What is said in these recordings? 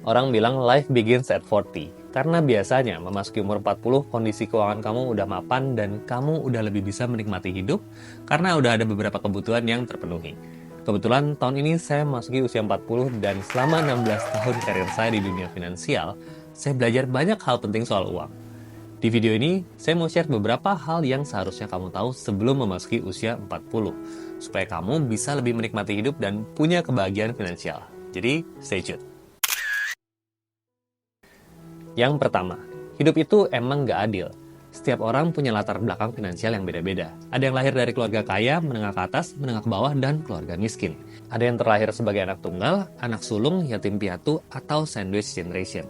Orang bilang life begins at 40, karena biasanya memasuki umur 40, kondisi keuangan kamu udah mapan dan kamu udah lebih bisa menikmati hidup karena udah ada beberapa kebutuhan yang terpenuhi. Kebetulan tahun ini saya memasuki usia 40 dan selama 16 tahun karir saya di dunia finansial, saya belajar banyak hal penting soal uang. Di video ini, saya mau share beberapa hal yang seharusnya kamu tahu sebelum memasuki usia 40, supaya kamu bisa lebih menikmati hidup dan punya kebahagiaan finansial. Jadi, stay tune. Yang pertama, hidup itu emang nggak adil. Setiap orang punya latar belakang finansial yang beda-beda. Ada yang lahir dari keluarga kaya, menengah ke atas, menengah ke bawah, dan keluarga miskin. Ada yang terlahir sebagai anak tunggal, anak sulung, yatim piatu, atau sandwich generation.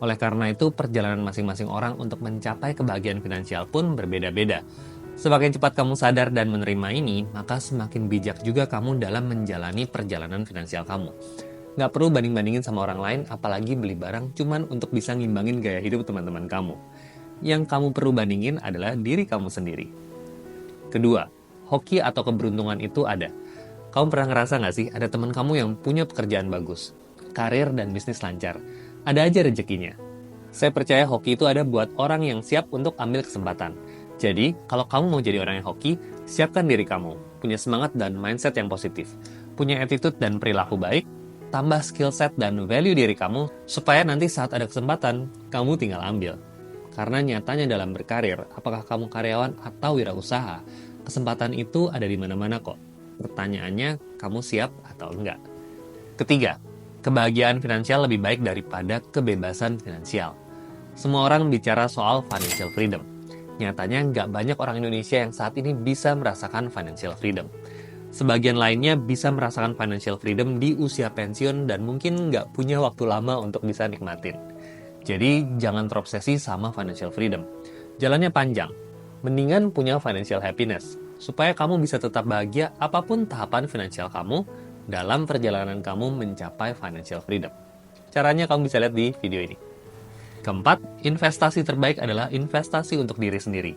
Oleh karena itu, perjalanan masing-masing orang untuk mencapai kebahagiaan finansial pun berbeda-beda. Semakin cepat kamu sadar dan menerima ini, maka semakin bijak juga kamu dalam menjalani perjalanan finansial kamu. Nggak perlu banding-bandingin sama orang lain, apalagi beli barang cuman untuk bisa ngimbangin gaya hidup teman-teman kamu. Yang kamu perlu bandingin adalah diri kamu sendiri. Kedua, hoki atau keberuntungan itu ada. Kamu pernah ngerasa nggak sih ada teman kamu yang punya pekerjaan bagus, karir dan bisnis lancar, ada aja rezekinya. Saya percaya hoki itu ada buat orang yang siap untuk ambil kesempatan. Jadi, kalau kamu mau jadi orang yang hoki, siapkan diri kamu, punya semangat dan mindset yang positif, punya attitude dan perilaku baik, tambah skill set dan value diri kamu, supaya nanti saat ada kesempatan, kamu tinggal ambil. Karena nyatanya dalam berkarir, apakah kamu karyawan atau wirausaha, kesempatan itu ada di mana-mana kok. Pertanyaannya, kamu siap atau enggak? Ketiga, kebahagiaan finansial lebih baik daripada kebebasan finansial. Semua orang bicara soal financial freedom. Nyatanya nggak banyak orang Indonesia yang saat ini bisa merasakan financial freedom. Sebagian lainnya bisa merasakan financial freedom di usia pensiun dan mungkin nggak punya waktu lama untuk bisa nikmatin. Jadi, jangan terobsesi sama financial freedom. Jalannya panjang. Mendingan punya financial happiness, supaya kamu bisa tetap bahagia apapun tahapan finansial kamu dalam perjalanan kamu mencapai financial freedom. Caranya kamu bisa lihat di video ini. Keempat, investasi terbaik adalah investasi untuk diri sendiri.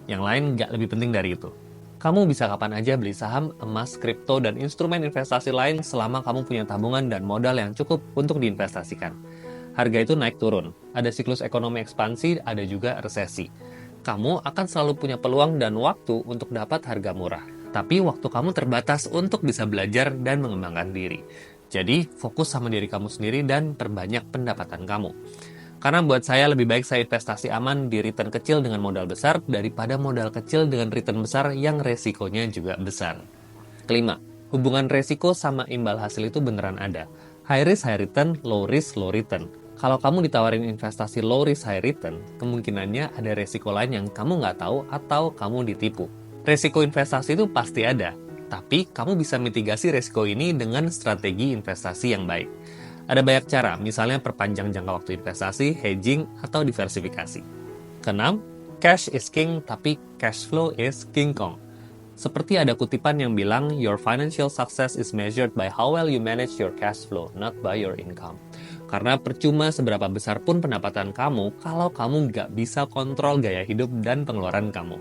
Yang lain nggak lebih penting dari itu. Kamu bisa kapan aja beli saham, emas, kripto, dan instrumen investasi lain selama kamu punya tabungan dan modal yang cukup untuk diinvestasikan. Harga itu naik turun, ada siklus ekonomi ekspansi, ada juga resesi. Kamu akan selalu punya peluang dan waktu untuk dapat harga murah. Tapi waktu kamu terbatas untuk bisa belajar dan mengembangkan diri. Jadi, fokus sama diri kamu sendiri dan perbanyak pendapatan kamu. Karena buat saya lebih baik saya investasi aman di return kecil dengan modal besar daripada modal kecil dengan return besar yang resikonya juga besar. Kelima, hubungan resiko sama imbal hasil itu beneran ada. High risk, high return, low risk, low return. Kalau kamu ditawarin investasi low risk, high return, kemungkinannya ada resiko lain yang kamu nggak tahu atau kamu ditipu. Resiko investasi itu pasti ada, tapi kamu bisa mitigasi resiko ini dengan strategi investasi yang baik. Ada banyak cara, misalnya perpanjang jangka waktu investasi, hedging, atau diversifikasi. Keenam, cash is king, tapi cash flow is king kong. Seperti ada kutipan yang bilang, your financial success is measured by how well you manage your cash flow, not by your income. Karena percuma seberapa besar pun pendapatan kamu, kalau kamu nggak bisa kontrol gaya hidup dan pengeluaran kamu.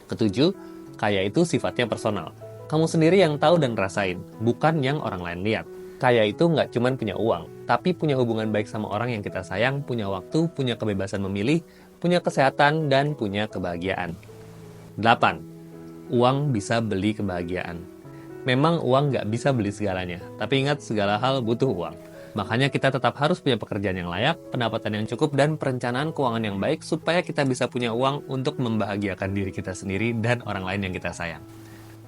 Ketujuh, kaya itu sifatnya personal. Kamu sendiri yang tahu dan rasain, bukan yang orang lain lihat. Kaya itu nggak cuma punya uang, tapi punya hubungan baik sama orang yang kita sayang, punya waktu, punya kebebasan memilih, punya kesehatan, dan punya kebahagiaan. 8. Uang bisa beli kebahagiaan. Memang uang nggak bisa beli segalanya, tapi ingat segala hal butuh uang. Makanya kita tetap harus punya pekerjaan yang layak, pendapatan yang cukup, dan perencanaan keuangan yang baik supaya kita bisa punya uang untuk membahagiakan diri kita sendiri dan orang lain yang kita sayang.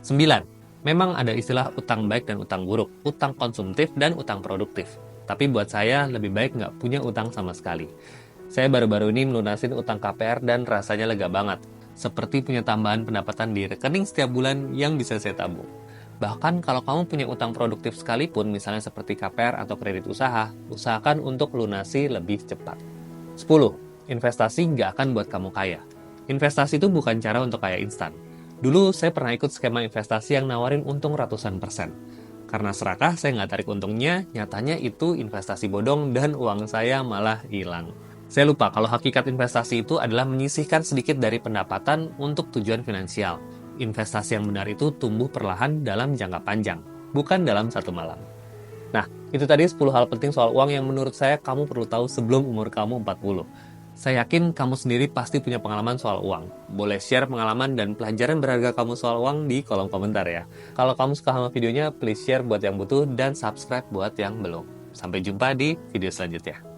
9. Memang ada istilah utang baik dan utang buruk, utang konsumtif dan utang produktif. Tapi buat saya lebih baik nggak punya utang sama sekali. Saya baru-baru ini melunasin utang KPR dan rasanya lega banget. Seperti punya tambahan pendapatan di rekening setiap bulan yang bisa saya tabung. Bahkan kalau kamu punya utang produktif sekalipun, misalnya seperti KPR atau kredit usaha, usahakan untuk lunasi lebih cepat. 10. Investasi nggak akan buat kamu kaya. Investasi itu bukan cara untuk kaya instan. Dulu saya pernah ikut skema investasi yang nawarin untung ratusan persen. Karena serakah saya nggak tarik untungnya, nyatanya itu investasi bodong dan uang saya malah hilang. Saya lupa kalau hakikat investasi itu adalah menyisihkan sedikit dari pendapatan untuk tujuan finansial. Investasi yang benar itu tumbuh perlahan dalam jangka panjang, bukan dalam satu malam. Nah, Itu tadi 10 hal penting soal uang yang menurut saya kamu perlu tahu sebelum umur kamu 40. Saya yakin kamu sendiri pasti punya pengalaman soal uang. Boleh share pengalaman dan pelajaran berharga kamu soal uang di kolom komentar ya. Kalau kamu suka sama videonya, please share buat yang butuh dan subscribe buat yang belum. Sampai jumpa di video selanjutnya.